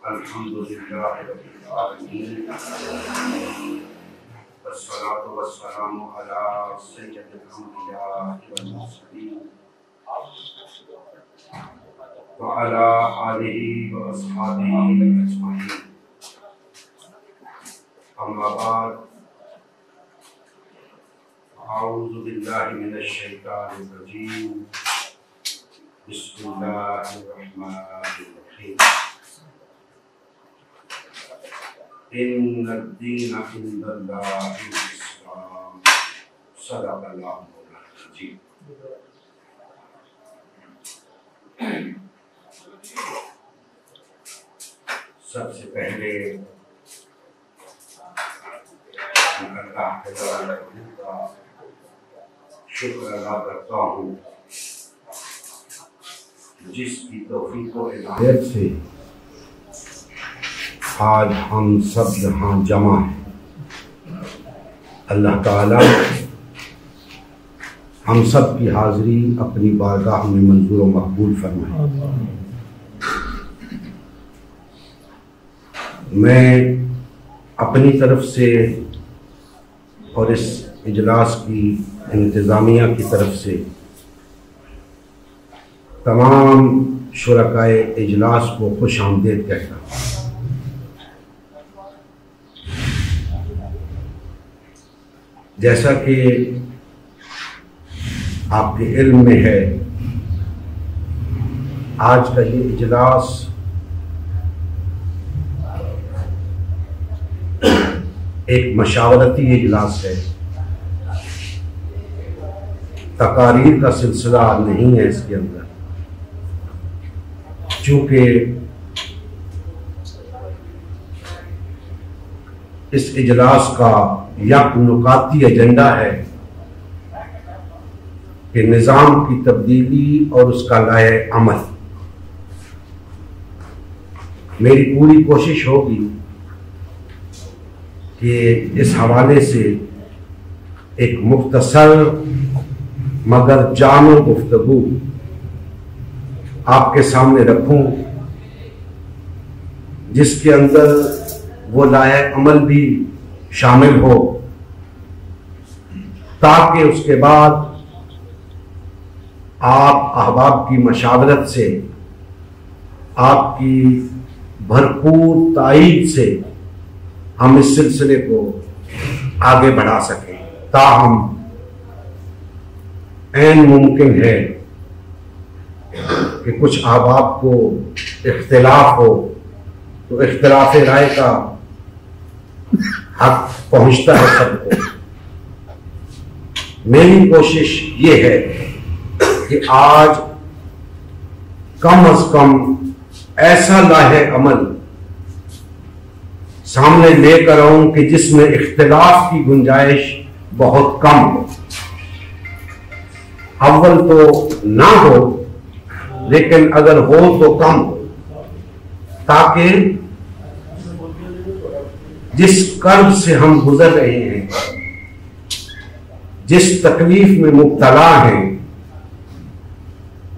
अल्हम्दुलिल्लाहि रब्बिल आलमीन वस्सलातु वस्सलामु अला सय्यिदिल अंबिया वल मुरसलीन व अला आलिहि व अस्हाबिहि अजमईन। अम्मा बाद, अऊज़ु बिल्लाहि मिनश शैतानिर रजीम। बिस्मिल्लाहिर रहमानिर रहीम। इन्नद-दीन इंदल्लाहिल इस्लाम। सदक़ल्लाहुल अज़ीम। सबसे पहले अल्लाह का शुक्र अदा करता हूँ जिसकी तौफीक व इनायत से आज हम सब यहाँ जमा हैं। अल्लाह ताला हम सब की हाज़िरी अपनी बारगाह में मंजूर व मकबूल फरमाए। मैं अपनी तरफ से और इस इजलास की इंतज़ामिया की तरफ से तमाम शुरकाए इजलास को खुश आमदीद कहता हूँ। जैसा कि आपके इल्म में है, आज का ये इजलास एक मशावरती इजलास है, तकारीर का सिलसिला नहीं है इसके अंदर। चूँकि इस इजलास का यक नुकाती एजेंडा है कि निज़ाम की तब्दीली और उसका लाए अमल। मेरी पूरी कोशिश होगी कि इस हवाले से एक मुख्तसर मगर जानो गुफ्तगू आपके सामने रखूं, जिसके अंदर वो लाए अमल भी शामिल हो, ताकि उसके बाद आप अहबाब की मशावरत से, आपकी भरपूर ताईद से हम इस सिलसिले को आगे बढ़ा सकें। ताहम ऐन मुमकिन है कि कुछ अहबाब को इख्तिलाफ हो, तो इख्तिलाफ राय का हक पहुंचता है सबको। मेरी कोशिश ये है कि आज कम अज कम ऐसा लाहे अमल सामने लेकर आऊं कि जिसमें इख्तिलाफ की गुंजाइश बहुत कम हो। अव्वल तो ना हो, लेकिन अगर हो तो कम हो, ताकि जिस कर्ब से हम गुजर रहे हैं, जिस तकलीफ में मुब्तला हैं,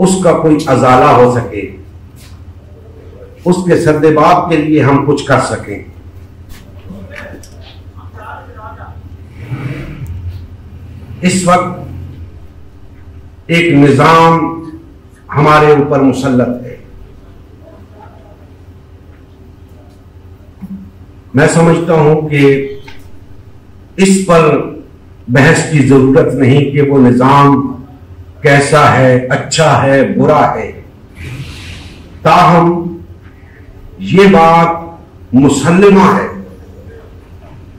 उसका कोई अजाला हो सके, उसके सद्देबाब के लिए हम कुछ कर सकें। इस वक्त एक निजाम हमारे ऊपर मुसल्लत है। मैं समझता हूं कि इस पर बहस की जरूरत नहीं कि वो निजाम कैसा है, अच्छा है, बुरा है। ताहम ये बात मुसल्लिमा है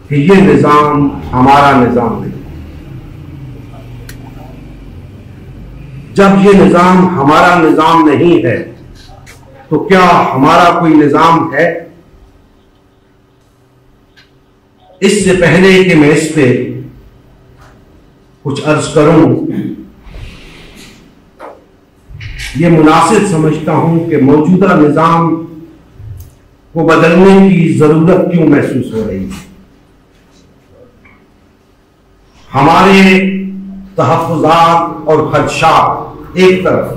कि ये निजाम हमारा निजाम है। जब ये निजाम हमारा निजाम नहीं है, तो क्या हमारा कोई निजाम है? इससे पहले कि मैं इस पे कुछ अर्ज करूं, ये मुनासिब समझता हूं कि मौजूदा निजाम को बदलने की जरूरत क्यों महसूस हो रही है। हमारे तहफ़्फ़ुज़ात और खदशात एक तरफ,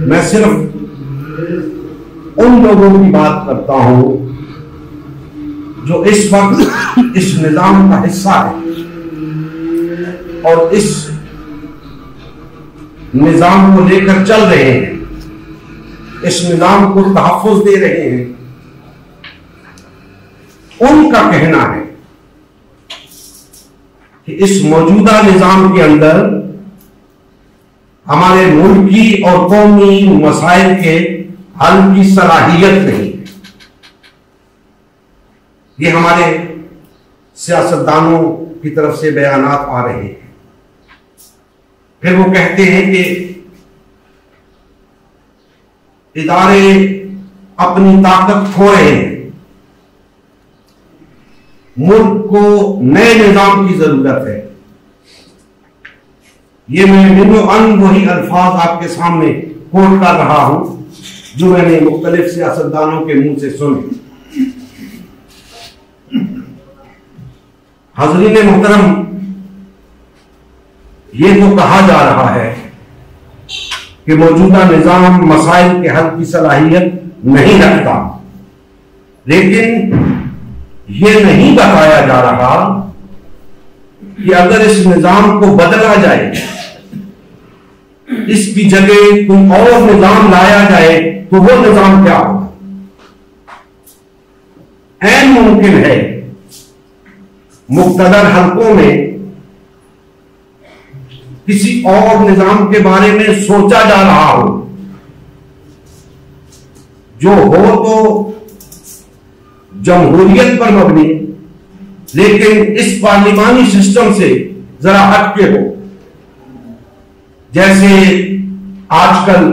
मैं सिर्फ उन लोगों की बात करता हूं जो इस वक्त इस निजाम का हिस्सा है और इस निजाम को लेकर चल रहे हैं, इस निजाम को तहफ्फुज दे रहे हैं। उनका कहना है कि इस मौजूदा निजाम के अंदर हमारे मुल्की और कौमी मसाइल के हल की सलाहियत नहीं है। ये हमारे सियासतदानों की तरफ से बयानात आ रहे हैं। फिर वो कहते हैं कि इदारे अपनी ताकत खो रहे हैं, मुल्क को नए निजाम की जरूरत है। ये मैं निन्नो अन वही अल्फाज आपके सामने कोट कर रहा हूं जो मैंने मुख्तलिफ सियासतदानों के मुंह से सुने। हज़रीन मोहतरम, ये तो कहा जा रहा है कि मौजूदा निजाम मसाइल के हल की सलाहियत नहीं रखता, लेकिन यह नहीं बताया जा रहा कि अगर इस निजाम को बदला जाए, इसकी जगह कोई और निजाम लाया जाए, तो वो निजाम क्या होगा? ऐन मुमकिन है मुक्तदर हलकों में किसी और निजाम के बारे में सोचा जा रहा हो, जो हो तो जमहूरियत पर मबनी, लेकिन इस पार्लिमानी सिस्टम से जरा हट के हो। जैसे आजकल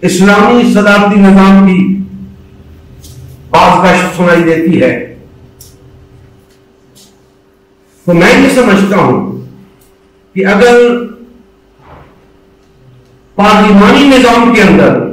इस्लामी सदारती निजाम की बाज़गश्त सुनाई देती है, तो मैं ये समझता हूं कि अगर पार्लिमानी निजाम के अंदर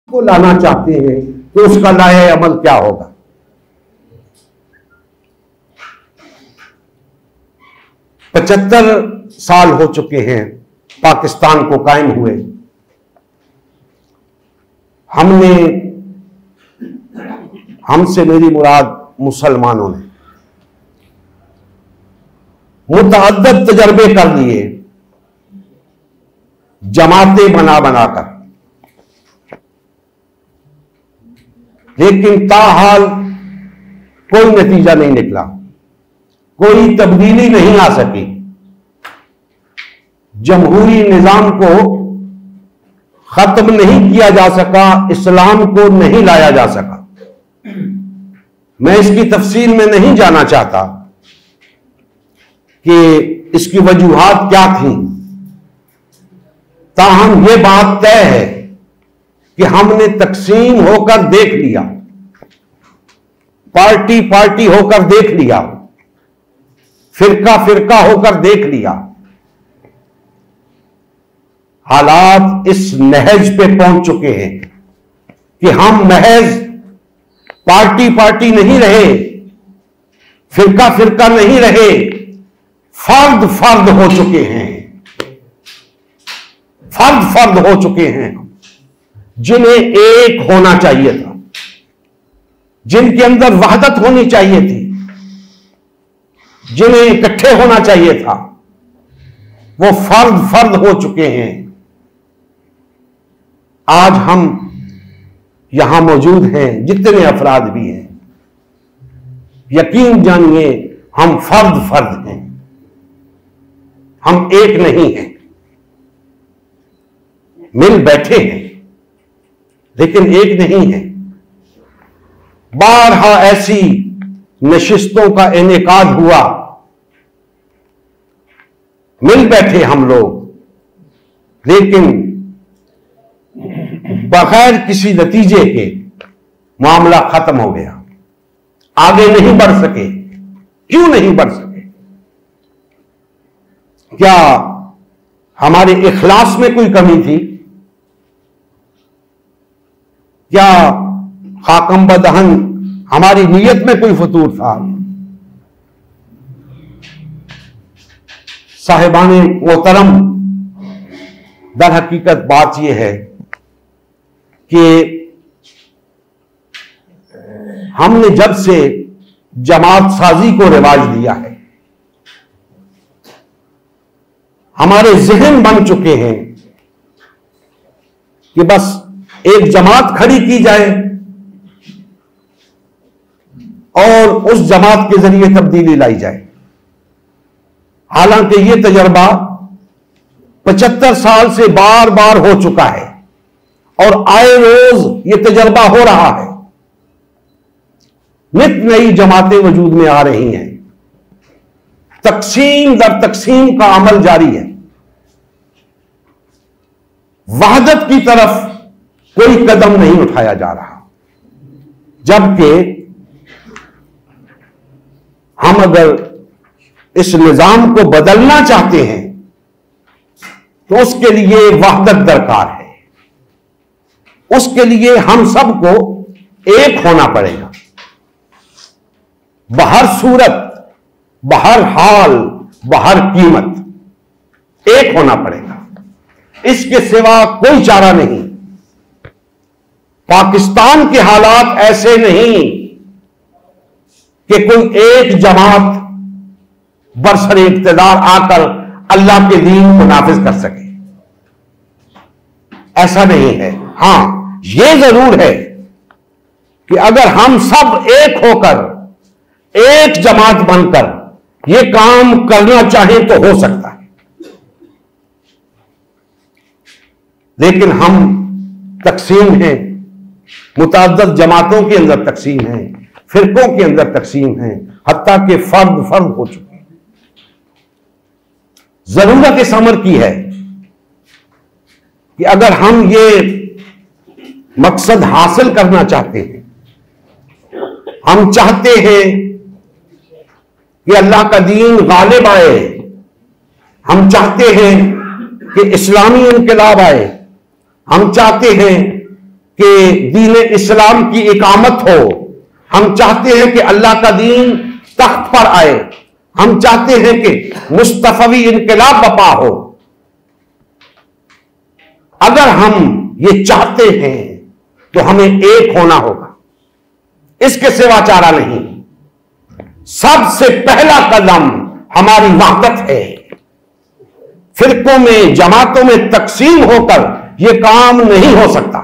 को लाना चाहते हैं तो उसका लाए अमल क्या होगा? पचहत्तर साल हो चुके हैं पाकिस्तान को कायम हुए। हमसे मेरी मुराद मुसलमानों ने मुतअद्दिद तजर्बे कर लिए, जमातें बना बनाकर, लेकिन ताहाल कोई नतीजा नहीं निकला, कोई तब्दीली नहीं आ सकी। जमहूरी निजाम को खत्म नहीं किया जा सका, इस्लाम को नहीं लाया जा सका। मैं इसकी तफसील में नहीं जाना चाहता कि इसकी वजूहात क्या थी, ताहम यह बात तय है कि हमने तकसीम होकर देख लिया, पार्टी पार्टी होकर देख लिया, फिरका फिरका होकर देख लिया। हालात इस नहज पे पहुंच चुके हैं कि हम महज पार्टी पार्टी नहीं रहे, फिरका फिरका नहीं रहे, फर्द फर्द हो चुके हैं, फर्द फर्द हो चुके हैं, जिन्हें एक होना चाहिए था, जिनके अंदर वहदत होनी चाहिए थी, जिन्हें इकट्ठे होना चाहिए था, वो फर्द फर्द हो चुके हैं। आज हम यहां मौजूद हैं, जितने अफराद भी हैं, यकीन जानिए हम फर्द फर्द हैं, हम एक नहीं हैं। मिल बैठे हैं लेकिन एक नहीं है। बारहा ऐसी नशिस्तों का इनेकाद हुआ, मिल बैठे हम लोग, लेकिन बगैर किसी नतीजे के मामला खत्म हो गया, आगे नहीं बढ़ सके। क्यों नहीं बढ़ सके? क्या हमारे इखलास में कोई कमी थी? क्या खाकम बदहन हमारी नीयत में कोई फतूर था? साहिबाने मोहतरम, दर हकीकत बात यह है कि हमने जब से जमात साजी को रिवाज दिया है, हमारे जहन बन चुके हैं कि बस एक जमात खड़ी की जाए और उस जमात के जरिए तब्दीली लाई जाए। हालांकि यह तजर्बा 75 साल से बार बार हो चुका है और आए रोज यह तजर्बा हो रहा है। नित नई जमातें वजूद में आ रही हैं, तकसीम दर तकसीम का अमल जारी है। वहदत की तरफ कोई कदम नहीं उठाया जा रहा, जबकि हम अगर इस निजाम को बदलना चाहते हैं तो उसके लिए वहदत दरकार है, उसके लिए हम सबको एक होना पड़ेगा। बहर सूरत, बहर हाल, बहर कीमत एक होना पड़ेगा, इसके सिवा कोई चारा नहीं। पाकिस्तान के हालात ऐसे नहीं कि कोई एक जमात बरसर इक़्तिदार आकर अल्लाह के दीन को नाफिज कर सके, ऐसा नहीं है। हां, यह जरूर है कि अगर हम सब एक होकर, एक जमात बनकर यह काम करना चाहें तो हो सकता है, लेकिन हम तकसीम हैं, मुतअद्दिद जमातों के अंदर तकसीम है, फिरकों के अंदर तकसीम है, हत्ता के फर्द फर्द हो चुके हैं। जरूरत इस अमर की है कि अगर हम ये मकसद हासिल करना चाहते हैं, हम चाहते हैं कि अल्लाह का दीन गालिब आए, हम चाहते हैं कि इस्लामी इनकलाब आए, हम चाहते हैं कि दीन इस्लाम की इकामत हो, हम चाहते हैं कि अल्लाह का दीन तख्त पर आए, हम चाहते हैं कि मुस्तफवी इनकलाब बपा हो। अगर हम ये चाहते हैं तो हमें एक होना होगा, इसके सिवा चारा नहीं। सबसे पहला कदम हमारी वहदत है। फिरकों में, जमातों में तकसीम होकर यह काम नहीं हो सकता।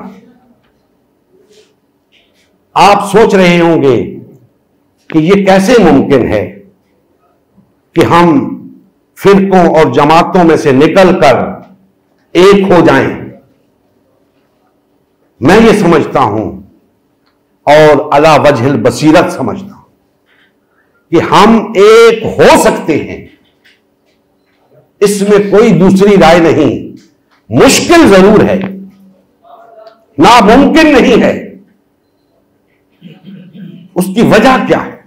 आप सोच रहे होंगे कि यह कैसे मुमकिन है कि हम फिरकों और जमातों में से निकलकर एक हो जाएं। मैं ये समझता हूं और अला वजहिल बसीरत समझता हूं कि हम एक हो सकते हैं, इसमें कोई दूसरी राय नहीं। मुश्किल जरूर है, नामुमकिन नहीं है। उसकी वजह क्या है?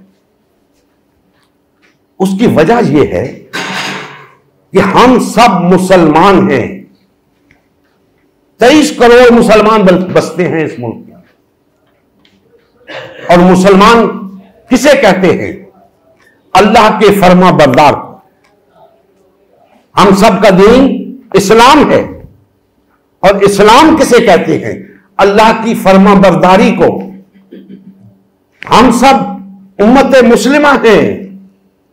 उसकी वजह यह है कि हम सब मुसलमान हैं। 23 करोड़ मुसलमान बसते हैं इस मुल्क में। और मुसलमान किसे कहते हैं? अल्लाह के फर्मा बरदार को। हम सब का दीन इस्लाम है, और इस्लाम किसे कहते हैं? अल्लाह की फर्मा बरदारी को। हम सब उम्मत मुस्लिमा हैं।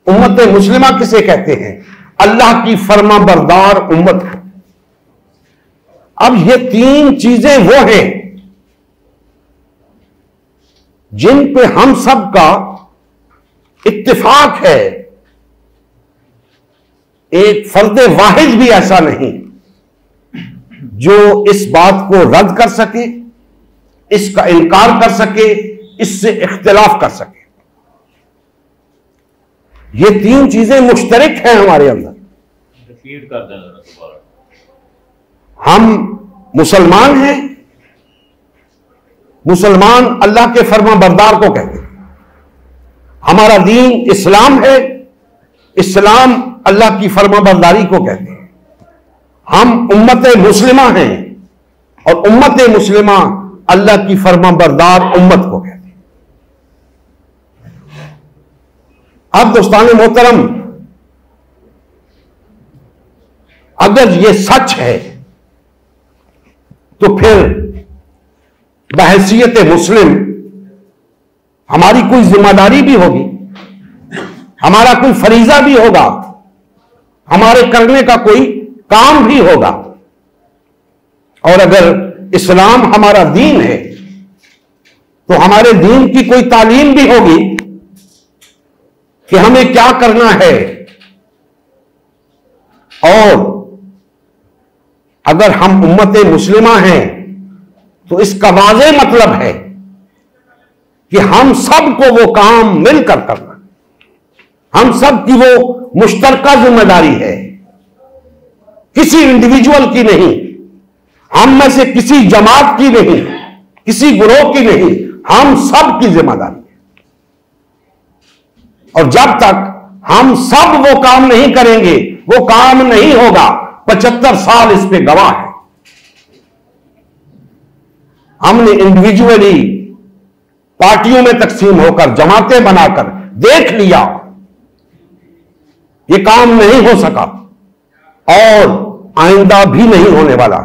उम्मत मुस्लिमा किसे कहते हैं? अल्लाह की फर्मा बरदार उम्मत है। अब ये तीन चीजें वो हैं जिन पे हम सब का इत्तिफाक है। एक फर्द वाहिद भी ऐसा नहीं जो इस बात को रद्द कर सके, इसका इनकार कर सके, इससे इख्तिलाफ कर सके। ये तीन चीजें मुश्तरक हैं हमारे अंदर। रिपीट कर दें दोबारा। हम मुसलमान हैं। मुसलमान अल्लाह के फर्मा बरदार को कहते हैं। हमारा दीन इस्लाम है। इस्लाम अल्लाह की फर्मा बरदारी को कहते हैं। हम उम्मत मुस्लिमा हैं, और उम्मत मुस्लिमा अल्लाह की फर्मा बरदार उम्मत को कहते हैं। अब दोस्तान मोहतरम, अगर ये सच है तो फिर बहैसियत मुस्लिम हमारी कोई जिम्मेदारी भी होगी, हमारा कोई फरीजा भी होगा, हमारे करने का कोई काम भी होगा। और अगर इस्लाम हमारा दीन है तो हमारे दीन की कोई तालीम भी होगी कि हमें क्या करना है। और अगर हम उम्मत मुस्लिमा हैं तो इसका वाज़ेह मतलब है कि हम सबको वो काम मिलकर करना, हम सब की वो मुश्तरका जिम्मेदारी है, किसी इंडिविजुअल की नहीं, हम में से किसी जमात की नहीं, किसी ग्रोह की नहीं, हम सब की जिम्मेदारी है। और जब तक हम सब वो काम नहीं करेंगे वो काम नहीं होगा। 75 साल इस पे गवाह है। हमने इंडिविजुअली पार्टियों में तकसीम होकर, जमातें बनाकर देख लिया, ये काम नहीं हो सका और आइंदा भी नहीं होने वाला।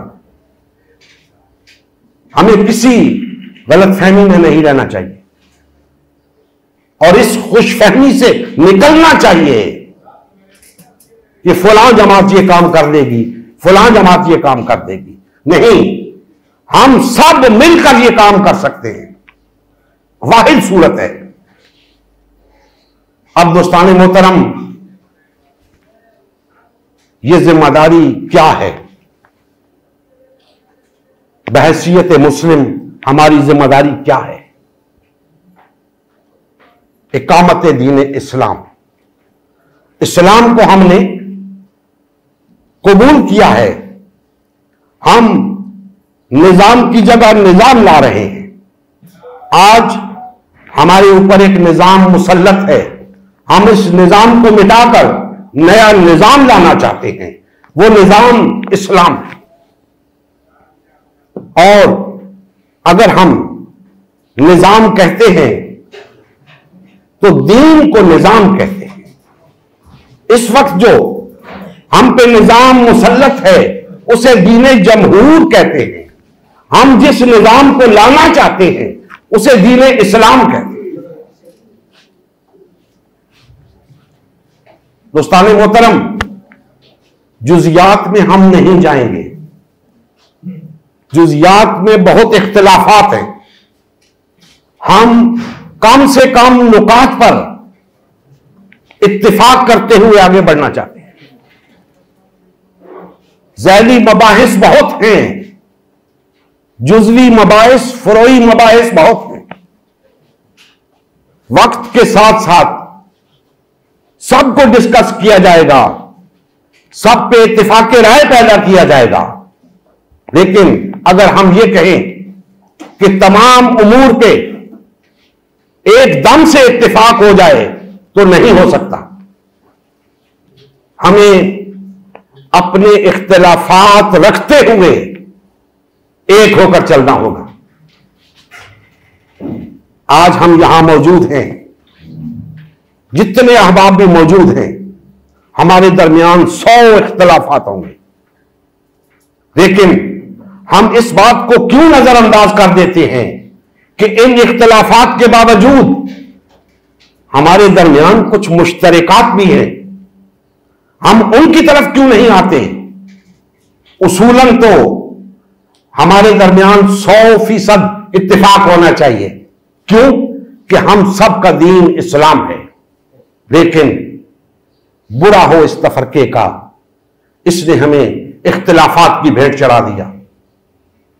हमें किसी गलतफहमी में नहीं रहना चाहिए और इस खुशफहमी से निकलना चाहिए कि फलां जमात ये काम कर देगी, फलां जमात ये काम कर देगी। नहीं, हम सब मिलकर ये काम कर सकते हैं। वाहिद सूरत है। अब दोस्तान मोहतरम, ये जिम्मेदारी क्या है? बहैसियत मुस्लिम हमारी जिम्मेदारी क्या है? इकामत दीन इस्लाम। इस्लाम को हमने कबूल किया है। हम निजाम की जगह निजाम ला रहे हैं। आज हमारे ऊपर एक निजाम मुसल्लत है। हम इस निजाम को मिटाकर नया निजाम लाना चाहते हैं। वो निजाम इस्लाम है। और अगर हम निजाम कहते हैं तो दीन को निजाम कहते हैं। इस वक्त जो हम पे निजाम मुसल्लत है उसे दीन जमहूर कहते हैं। हम जिस निजाम को लाना चाहते हैं उसे दीन इस्लाम कहते हैं। दोस्तान मोहतरम, जुज़ियात में हम नहीं जाएंगे। जुज़ियात में बहुत इख्तिलाफात हैं। हम कम से कम नुकात पर इत्तिफाक करते हुए आगे बढ़ना चाहते हैं। ज़ैली मबाहिस बहुत हैं, जुज़वी मबाहिस, फ़ुरोई मबाहिस बहुत हैं। वक्त के साथ साथ सबको डिस्कस किया जाएगा, सब पे इत्तिफाक राय पैदा किया जाएगा। लेकिन अगर हम ये कहें कि तमाम उमूर पे एकदम से इत्तिफाक हो जाए तो नहीं हो सकता। हमें अपने इख्तिलाफात रखते हुए एक होकर चलना होगा। आज हम यहां मौजूद हैं, जितने अहबाब भी मौजूद हैं, हमारे दरमियान 100 इख्तिलाफात होंगे, लेकिन हम इस बात को क्यों नजरअंदाज कर देते हैं कि इन इख्तिलाफात के बावजूद हमारे दरमियान कुछ मुश्तरकात भी हैं। हम उनकी तरफ क्यों नहीं आते? उसूलन तो हमारे दरमियान 100% इत्तिफाक होना चाहिए। क्यों? कि हम सब का दीन इस्लाम है, लेकिन बुरा हो इस तफरके का, इसने हमें इख्तिलाफात की भेंट चढ़ा दिया।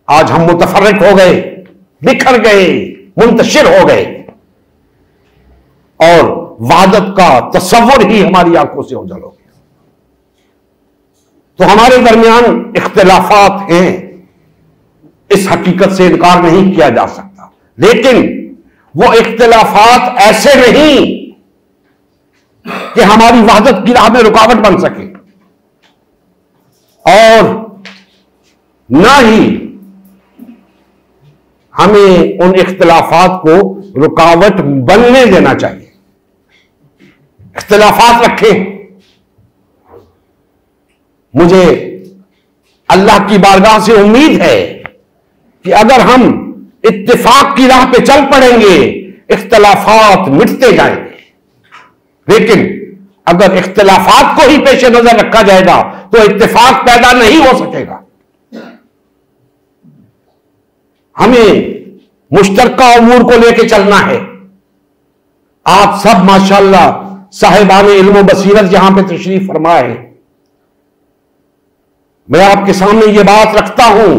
आज हम मुतफर्रिक हो गए, बिखर गए, मुंतशिर हो गए और वहदत का तस्वुर ही हमारी आंखों से ओझल हो गया। तो हमारे दरमियान इख्तिलाफात हैं, इस हकीकत से इनकार नहीं किया जा सकता, लेकिन वो इख्तिलाफात ऐसे नहीं कि हमारी वहदत की राह में रुकावट बन सके, और ना ही हमें उन इख्तिलाफात को रुकावट बनने देना चाहिए। इख्तिलाफात रखें। मुझे अल्लाह की बारगाह से उम्मीद है कि अगर हम इत्तिफाक की राह पे चल पड़ेंगे, इख्तिलाफात मिटते जाएंगे। लेकिन अगर इख्तिलाफात को ही पेश नजर रखा जाएगा तो इत्तिफाक पैदा नहीं हो सकेगा। हमें मुश्तरका उमूर को लेकर चलना है। आप सब माशाअल्लाह साहिबान इल्म बसीरत यहां पे तशरीफ फरमाए। मैं आपके सामने ये बात रखता हूं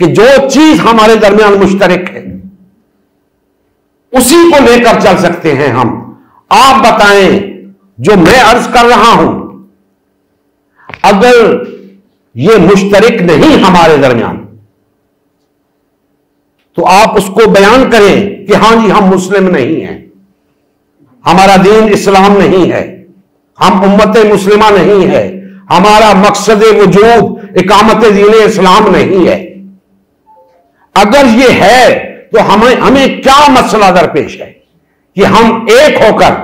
कि जो चीज हमारे दरमियान मुश्तरक है उसी को लेकर चल सकते हैं हम। आप बताएं, जो मैं अर्ज कर रहा हूं, अगर ये मुश्तरक नहीं हमारे दरमियान, तो आप उसको बयान करें कि हां जी हम मुस्लिम नहीं हैं, हमारा दीन इस्लाम नहीं है, हम उम्मत मुस्लिमा नहीं है, हमारा मकसद वजूद इकामत दीन इस्लाम नहीं है। अगर ये है तो हमें क्या मसला दरपेश है कि हम एक होकर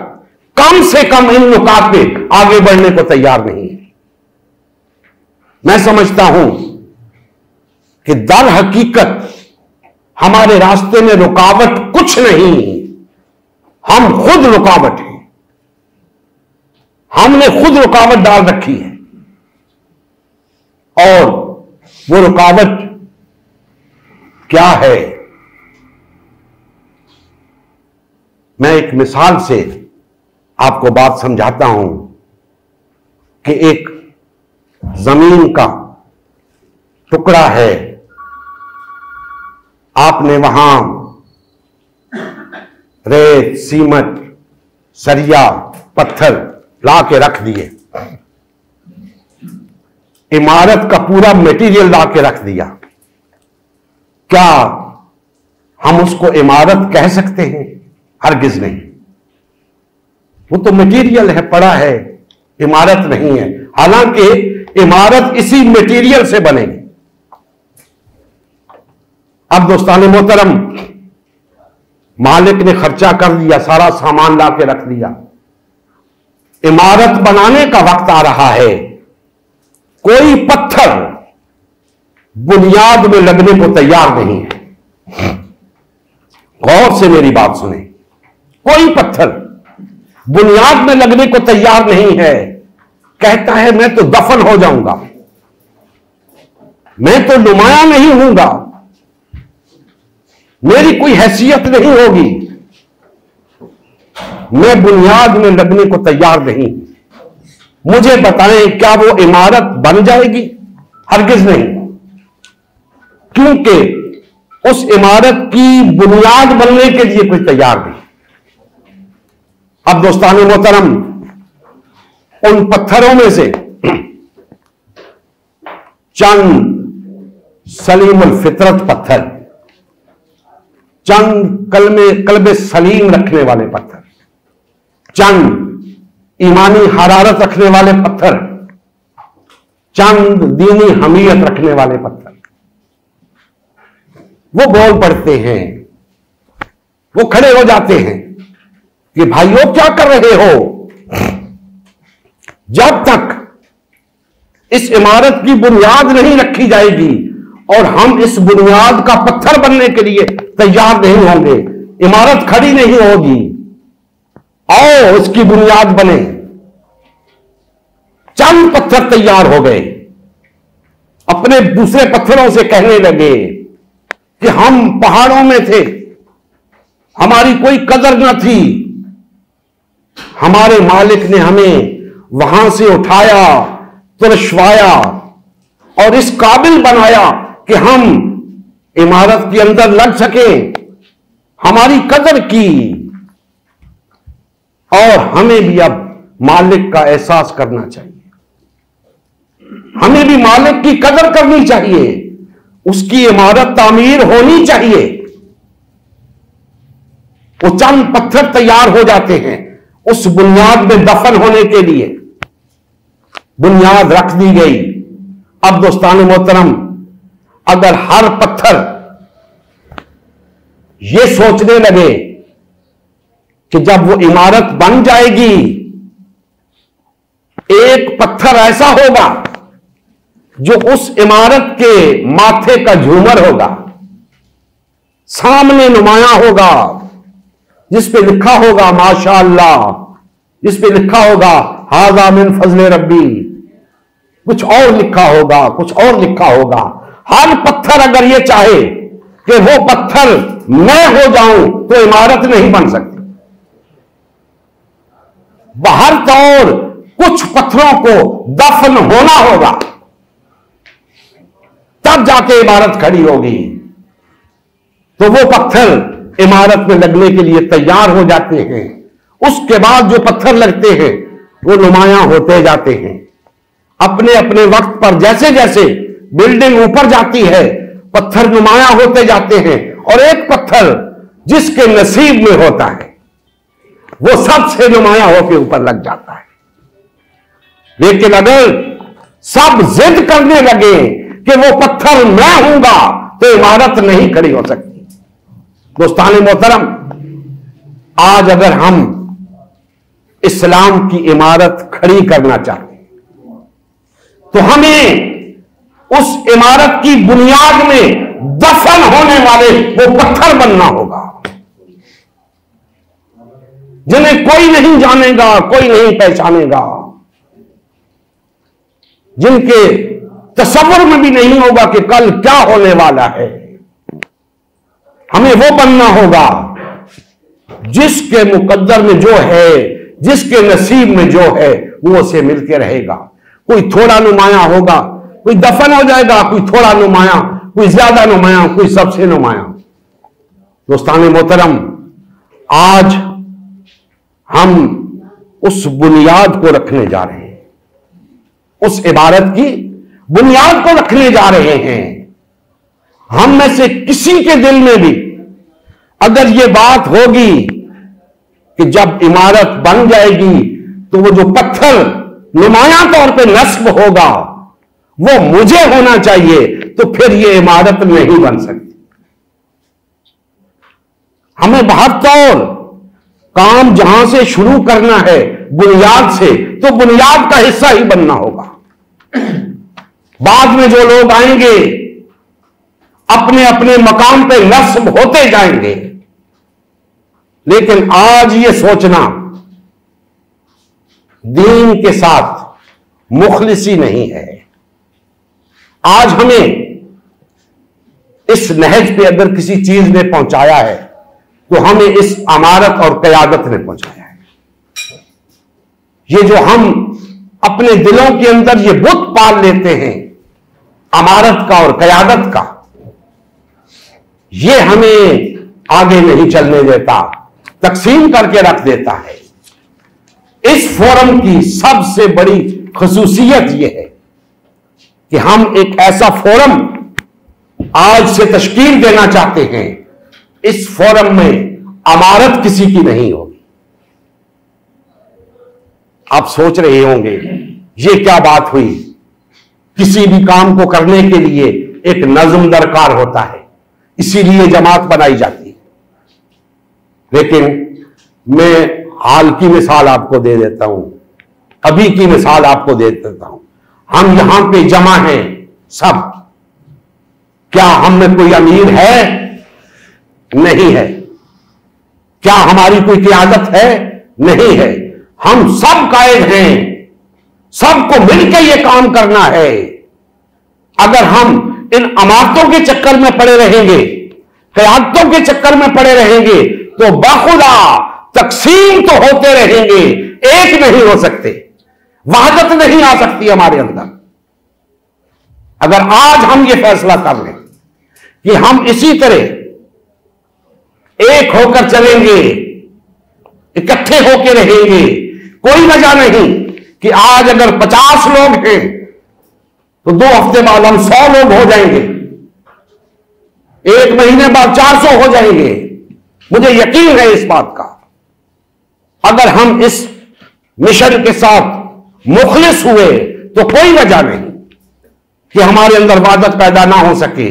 कम से कम इन नुकात पे आगे बढ़ने को तैयार नहीं है। मैं समझता हूं कि दर हकीकत हमारे रास्ते में रुकावट कुछ नहीं, हम खुद रुकावट हैं। हमने खुद रुकावट डाल रखी है, और वो रुकावट क्या है? मैं एक मिसाल से आपको बात समझाता हूं कि एक जमीन का टुकड़ा है, आपने वहां रेत, सीमेंट, सरिया, पत्थर ला के रख दिए, इमारत का पूरा मटेरियल ला के रख दिया। क्या हम उसको इमारत कह सकते हैं? हरगिज नहीं। वो तो मटेरियल है, पड़ा है, इमारत नहीं है। हालांकि इमारत इसी मटेरियल से बनेगी। अब दोस्तान मोहतरम, मालिक ने खर्चा कर दिया, सारा सामान ला के रख दिया, इमारत बनाने का वक्त आ रहा है, कोई पत्थर बुनियाद में लगने को तैयार नहीं है। गौर से मेरी बात सुने, कोई पत्थर बुनियाद में लगने को तैयार नहीं है। कहता है मैं तो दफन हो जाऊंगा, मैं तो नुमाया नहीं हूंगा, मेरी कोई हैसियत नहीं होगी, मैं बुनियाद में लगने को तैयार नहीं। मुझे बताएं, क्या वो इमारत बन जाएगी? हरगिज नहीं, क्योंकि उस इमारत की बुनियाद बनने के लिए कोई तैयार नहीं। अब दोस्तान मोहतरम, उन पत्थरों में से चंद सलीम अल फितरत पत्थर, चंद कल्बे सलीम रखने वाले पत्थर, चंद ईमानी हरारत रखने वाले पत्थर, चंद दीनी हमीयत रखने वाले पत्थर, वो बोल पड़ते हैं वो खड़े हो जाते हैं कि भाइयों क्या कर रहे हो? जब तक इस इमारत की बुनियाद नहीं रखी जाएगी और हम इस बुनियाद का पत्थर बनने के लिए तैयार नहीं होंगे, इमारत खड़ी नहीं होगी। आओ इसकी बुनियाद बने। चंद पत्थर तैयार हो गए, अपने दूसरे पत्थरों से कहने लगे कि हम पहाड़ों में थे, हमारी कोई कदर न थी, हमारे मालिक ने हमें वहां से उठाया, तुरशवाया और इस काबिल बनाया कि हम इमारत के अंदर लग सके, हमारी कदर की। और हमें भी अब मालिक का एहसास करना चाहिए, हमें भी मालिक की कदर करनी चाहिए, उसकी इमारत तामीर होनी चाहिए। वो चंद पत्थर तैयार हो जाते हैं उस बुनियाद में दफन होने के लिए। बुनियाद रख दी गई। अब दोस्तान मोहतरम, अगर हर पत्थर ये सोचने लगे कि जब वो इमारत बन जाएगी, एक पत्थर ऐसा होगा जो उस इमारत के माथे का झूमर होगा, सामने नुमाया होगा, जिस पे लिखा होगा माशाअल्लाह, जिस पे लिखा होगा हाज़ा मिन फज़्ल रब्बी, कुछ और लिखा होगा, कुछ और लिखा होगा। हर पत्थर अगर ये चाहे कि वो पत्थर मैं हो जाऊं तो इमारत नहीं बन सकती। बाहर तौर कुछ पत्थरों को दफन होना होगा, तब जाके इमारत खड़ी होगी। तो वो पत्थर इमारत में लगने के लिए तैयार हो जाते हैं। उसके बाद जो पत्थर लगते हैं वो नुमायां होते जाते हैं। अपने अपने वक्त पर जैसे जैसे बिल्डिंग ऊपर जाती है, पत्थर नुमायां होते जाते हैं और एक पत्थर जिसके नसीब में होता है वो सबसे नुमायां होकर ऊपर लग जाता है। लेकिन अगर सब जिद करने लगे कि वो पत्थर मैं हूंगा तो इमारत नहीं खड़ी हो सकती। दोस्तान मोहतरम, आज अगर हम इस्लाम की इमारत खड़ी करना चाहते हैं तो हमें उस इमारत की बुनियाद में दफन होने वाले वो पत्थर बनना होगा जिन्हें कोई नहीं जानेगा, कोई नहीं पहचानेगा, जिनके तसव्वुर में भी नहीं होगा कि कल क्या होने वाला है। हमें वो बनना होगा जिसके मुकद्दर में जो है, जिसके नसीब में जो है वो उसे मिलके रहेगा। कोई थोड़ा नुमाया होगा, कोई दफन हो जाएगा, कोई थोड़ा नुमाया, कोई ज्यादा नुमाया, कोई सबसे नुमाया। दोस्तान मोहतरम, आज हम उस बुनियाद को रखने जा रहे हैं, उस इबारत की बुनियाद को रखने जा रहे हैं। हम में से किसी के दिल में भी अगर यह बात होगी कि जब इमारत बन जाएगी तो वो जो पत्थर नुमाया तौर पे नस्ब होगा वो मुझे होना चाहिए, तो फिर ये इमारत नहीं बन सकती। हमें बहत्तर काम जहां से शुरू करना है बुनियाद से, तो बुनियाद का हिस्सा ही बनना होगा। बाद में जो लोग आएंगे अपने अपने मकाम पे नस्ब होते जाएंगे, लेकिन आज ये सोचना दीन के साथ मुखलिसी नहीं है। आज हमें इस नहज पे अगर किसी चीज ने पहुंचाया है तो हमें इस अमारत और क़यादत ने पहुंचाया है। ये जो हम अपने दिलों के अंदर ये बुत पाल लेते हैं अमारत का और क़यादत का, ये हमें आगे नहीं चलने देता, तकसीम करके रख देता है। इस फोरम की सबसे बड़ी खुसूसियत यह है कि हम एक ऐसा फोरम आज से तश्कील देना चाहते हैं। इस फोरम में अमारत किसी की नहीं होगी। आप सोच रहे होंगे ये क्या बात हुई, किसी भी काम को करने के लिए एक नज़्म दरकार होता है, इसीलिए जमात बनाई जाती है। लेकिन मैं हाल की मिसाल आपको दे देता हूं, अभी की मिसाल आपको दे देता हूं। हम यहां पे जमा हैं सब, क्या हम में कोई अमीर है? नहीं है। क्या हमारी कोई क़ियादत है? नहीं है। हम सब कायद हैं, सबको मिलकर यह काम करना है। अगर हम इन अमारतों के चक्कर में पड़े रहेंगे, क़यादतों के चक्कर में पड़े रहेंगे, तो बाखुदा तकसीम तो होते रहेंगे, एक नहीं हो सकते, वहदत नहीं आ सकती हमारे अंदर। अगर आज हम ये फैसला कर लें कि हम इसी तरह एक होकर चलेंगे, इकट्ठे होकर रहेंगे, कोई वजह नहीं कि आज अगर 50 लोग हैं तो 2 हफ्ते बाद हम 100 लोग हो जाएंगे, 1 महीने बाद 400 हो जाएंगे। मुझे यकीन है इस बात का। अगर हम इस मिशन के साथ मुखलिस हुए तो कोई वजह नहीं कि हमारे अंदर वादत पैदा ना हो सके।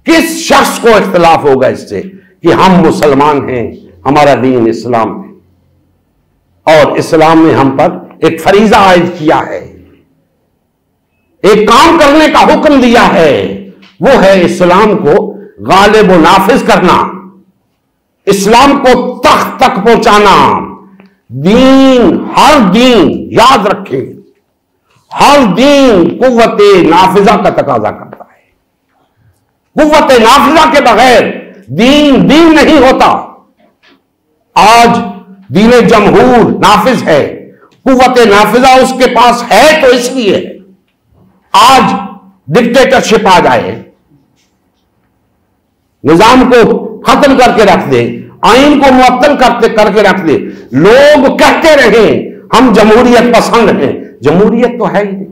किस शख्स को इख्तिलाफ होगा इससे कि हम मुसलमान हैं, हमारा दीन इस्लाम है और इस्लाम ने हम पर एक फरीजा आयद किया है, एक काम करने का हुक्म दिया है, वो है इस्लाम को गालिब व नाफिज करना, इस्लाम को तख्त तक पहुंचाना। दीन, हर दीन याद रखें, हर दीन कुव्वते नाफिजा का तकाजा करता है। कुव्वते नाफिजा के बगैर दीन दीन नहीं होता। आज दीन जमहूर नाफिज है, कुव्वते नाफिजा उसके पास है तो इसलिए है। आज डिक्टेटरशिप आ जाए, निजाम को खत्म करके रख दे, आइन को मुअत्तल करके रख दे, लोग कहते रहे हम जमहूरियत पसंद हैं, जमहूरियत तो है ही नहीं,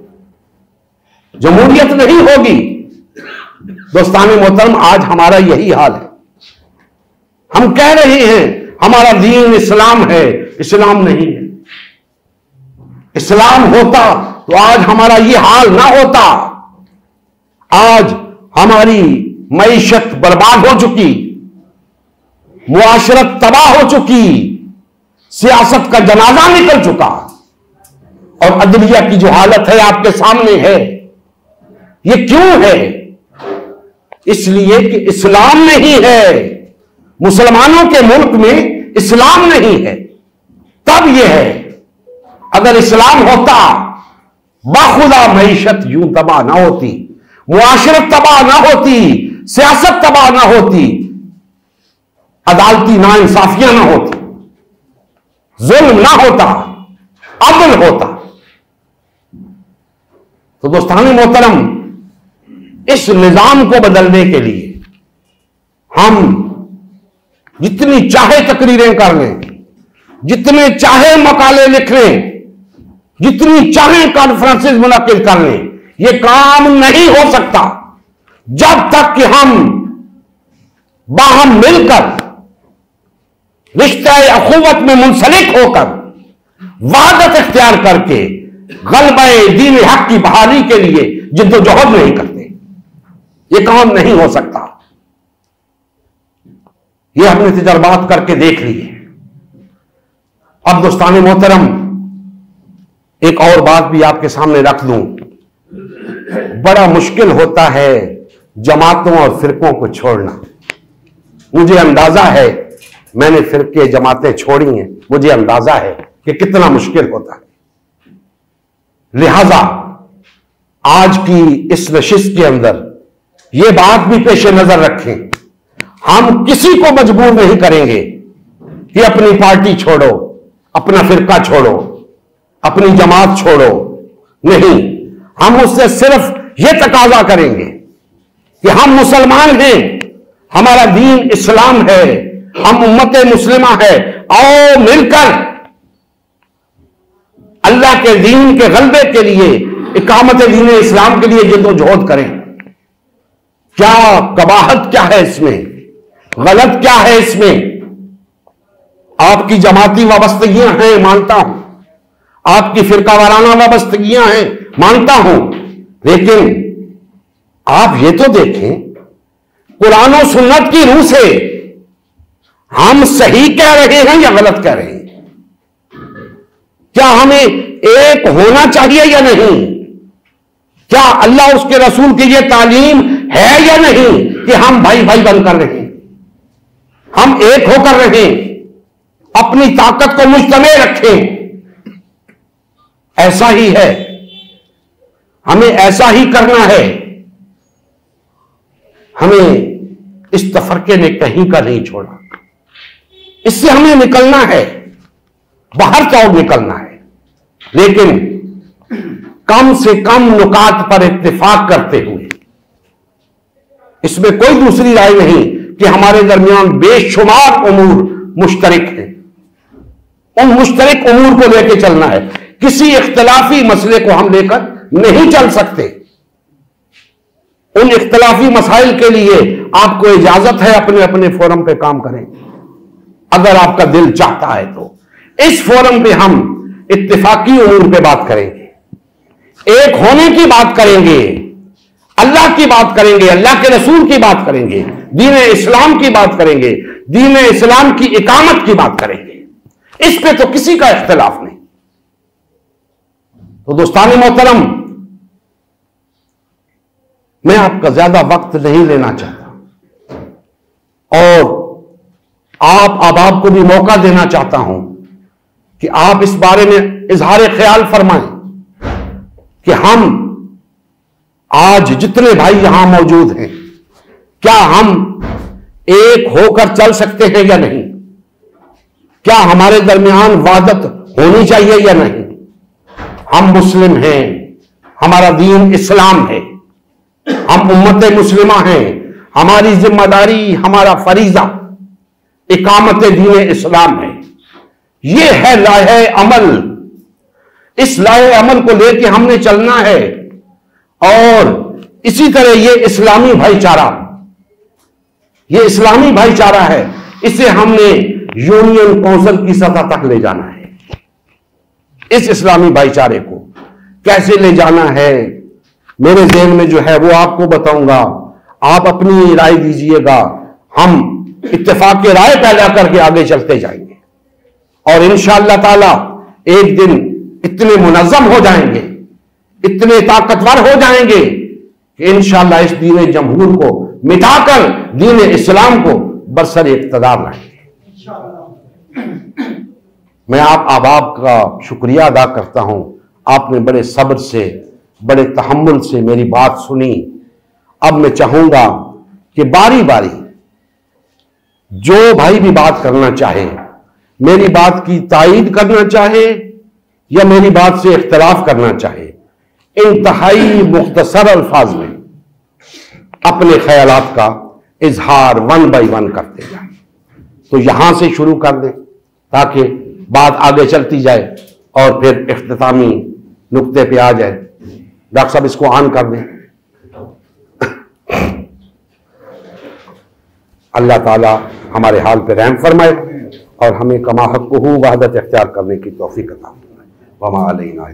जमहूरियत नहीं होगी। दोस्तान मोहतरम, आज हमारा यही हाल है। हम कह रहे हैं हमारा दीन इस्लाम है, इस्लाम नहीं है। इस्लाम होता तो आज हमारा ये हाल ना होता। आज हमारी मईशत बर्बाद हो चुकी, मुआशरत तबाह हो चुकी, सियासत का जनाजा निकल चुका और अदलिया की जो हालत है आपके सामने है। ये क्यों है? इसलिए कि इस्लाम नहीं है, मुसलमानों के मुल्क में इस्लाम नहीं है। तब यह है, अगर इस्लाम होता बाखुदा मईशत यूं तबाह ना होती, मुआशरत तबाह ना होती, सियासत तबाह ना होती, अदालती नाइंसाफियां ना होती, जुल्म ना होता, अदल होता। तो दोस्तान मोहतरम, इस निजाम को बदलने के लिए हम जितनी चाहे तकरीरें कर लें, जितने चाहे मकाले लिख लें, जितनी चाहे कॉन्फ्रेंसेस मुनक्किद कर लें, यह काम नहीं हो सकता जब तक कि हम बाहम मिलकर रिश्ता अखुवत में मुंसलिक होकर वादत इख्तियार करके गलबे दीन हक की बहाली के लिए जिद्दोजहद नहीं करते। यह काम नहीं हो सकता। यह हमने तजर्बात करके देख लिए। अब दोस्तान मोहतरम, एक और बात भी आपके सामने रख दूं। बड़ा मुश्किल होता है जमातों और फिरकों को छोड़ना। मुझे अंदाजा है, मैंने फिरके जमातें छोड़ी हैं, मुझे अंदाजा है कि कितना मुश्किल होता है। लिहाजा आज की इस नशिस्त के अंदर यह बात भी पेश नजर रखें, हम किसी को मजबूर नहीं करेंगे कि अपनी पार्टी छोड़ो, अपना फिरका छोड़ो, अपनी जमात छोड़ो। नहीं, हम उससे सिर्फ यह तकाजा करेंगे कि हम मुसलमान हैं, हमारा दीन इस्लाम है, हम उम्मत मुस्लिमा है, आओ मिलकर अल्लाह के दीन के गलबे के लिए, इकामत दीन इस्लाम के लिए जिद्दोजहद करें। क्या कबाहत क्या है इसमें? गलत क्या है इसमें? आपकी जमाती वाबस्तगियां हैं, मानता हूं, आपकी फिरका वाराना वाबस्तगियां हैं, मानता हूं, लेकिन आप ये तो देखें, कुरान और सुन्नत की रूह से हम सही कह रहे हैं या गलत कह रहे हैं? क्या हमें एक होना चाहिए या नहीं? क्या अल्लाह उसके रसूल की यह तालीम है या नहीं कि हम भाई भाई बनकर रहें, हम एक होकर रहें, अपनी ताकत को मुजतमे रखें? ऐसा ही है, हमें ऐसा ही करना है। हमें इस तफरके ने कहीं का नहीं छोड़ा, इससे हमें निकलना है, बाहर की ओर निकलना है, लेकिन कम से कम नुकात पर इत्तेफाक करते हुए। इसमें कोई दूसरी राय नहीं कि हमारे दरमियान बेशुमार उमूर मुश्तरक हैं, उन मुश्तरक उमूर को लेकर चलना है। किसी इख्तलाफी मसले को हम लेकर नहीं चल सकते। उन इख्तलाफी मसाइल के लिए आपको इजाजत है अपने अपने फोरम पे काम करें, अगर आपका दिल चाहता है तो। इस फोरम पे हम इत्तिफाकी उमूर पे बात करेंगे, एक होने की बात करेंगे, अल्लाह की बात करेंगे, अल्लाह के रसूल की बात करेंगे, दीन इस्लाम की बात करेंगे, दीन इस्लाम की इकामत की बात करेंगे। इस पे तो किसी का इख्तलाफ नहीं। तो दोस्तान मोहतरम, मैं आपका ज्यादा वक्त नहीं लेना चाहता और आप अहबाब को भी मौका देना चाहता हूं कि आप इस बारे में इजहार ख्याल फरमाएं कि हम आज जितने भाई यहां मौजूद हैं, क्या हम एक होकर चल सकते हैं या नहीं? क्या हमारे दरमियान वादत होनी चाहिए या नहीं? हम मुस्लिम हैं, हमारा दीन इस्लाम है, हम उम्मत मुस्लिमा हैं, हमारी जिम्मेदारी, हमारा फरीजा इकामत दीन इस्लाम है। यह है लाहे अमल। इस लाहे अमल को लेके हमने चलना है और इसी तरह यह इस्लामी भाईचारा, यह इस्लामी भाईचारा है, इसे हमने यूनियन काउंसिल की सतह तक ले जाना है। इस इस्लामी भाईचारे को कैसे ले जाना है, मेरे ज़हन में जो है वो आपको बताऊंगा, आप अपनी राय दीजिएगा। हम इत्तेफाक की राय पैदा करके आगे चलते जाएंगे और इंशाअल्लाह ताला एक दिन इतने मुनज़्ज़म हो जाएंगे, इतने ताकतवर हो जाएंगे कि इंशाअल्लाह इस दीन जमहूर को मिटाकर दीन इस्लाम को बरसर इक़्तिदार लाएंगे। मैं आप अहबाब का शुक्रिया अदा करता हूं, आपने बड़े सब्र से, बड़े तहम्मुल से मेरी बात सुनी। अब मैं चाहूंगा कि बारी बारी जो भाई भी बात करना चाहे, मेरी बात की तायीद करना चाहे या मेरी बात से इख्तलाफ करना चाहे, इंतहाई मुख्तसर अल्फाज में अपने ख्यालात का इजहार वन बाई वन करते जाए। तो यहां से शुरू कर दें ताकि बात आगे चलती जाए और फिर इख्तितामी नुक्ते पे आ जाए। डॉक्टर साहब इसको ऑन कर दें। अल्लाह ताला हमारे हाल पे रहम फरमाए और हमें कमा हक़्क़ुहू वहदत इख्तियार करने की तौफीक अता फरमाए। वमा अलैना।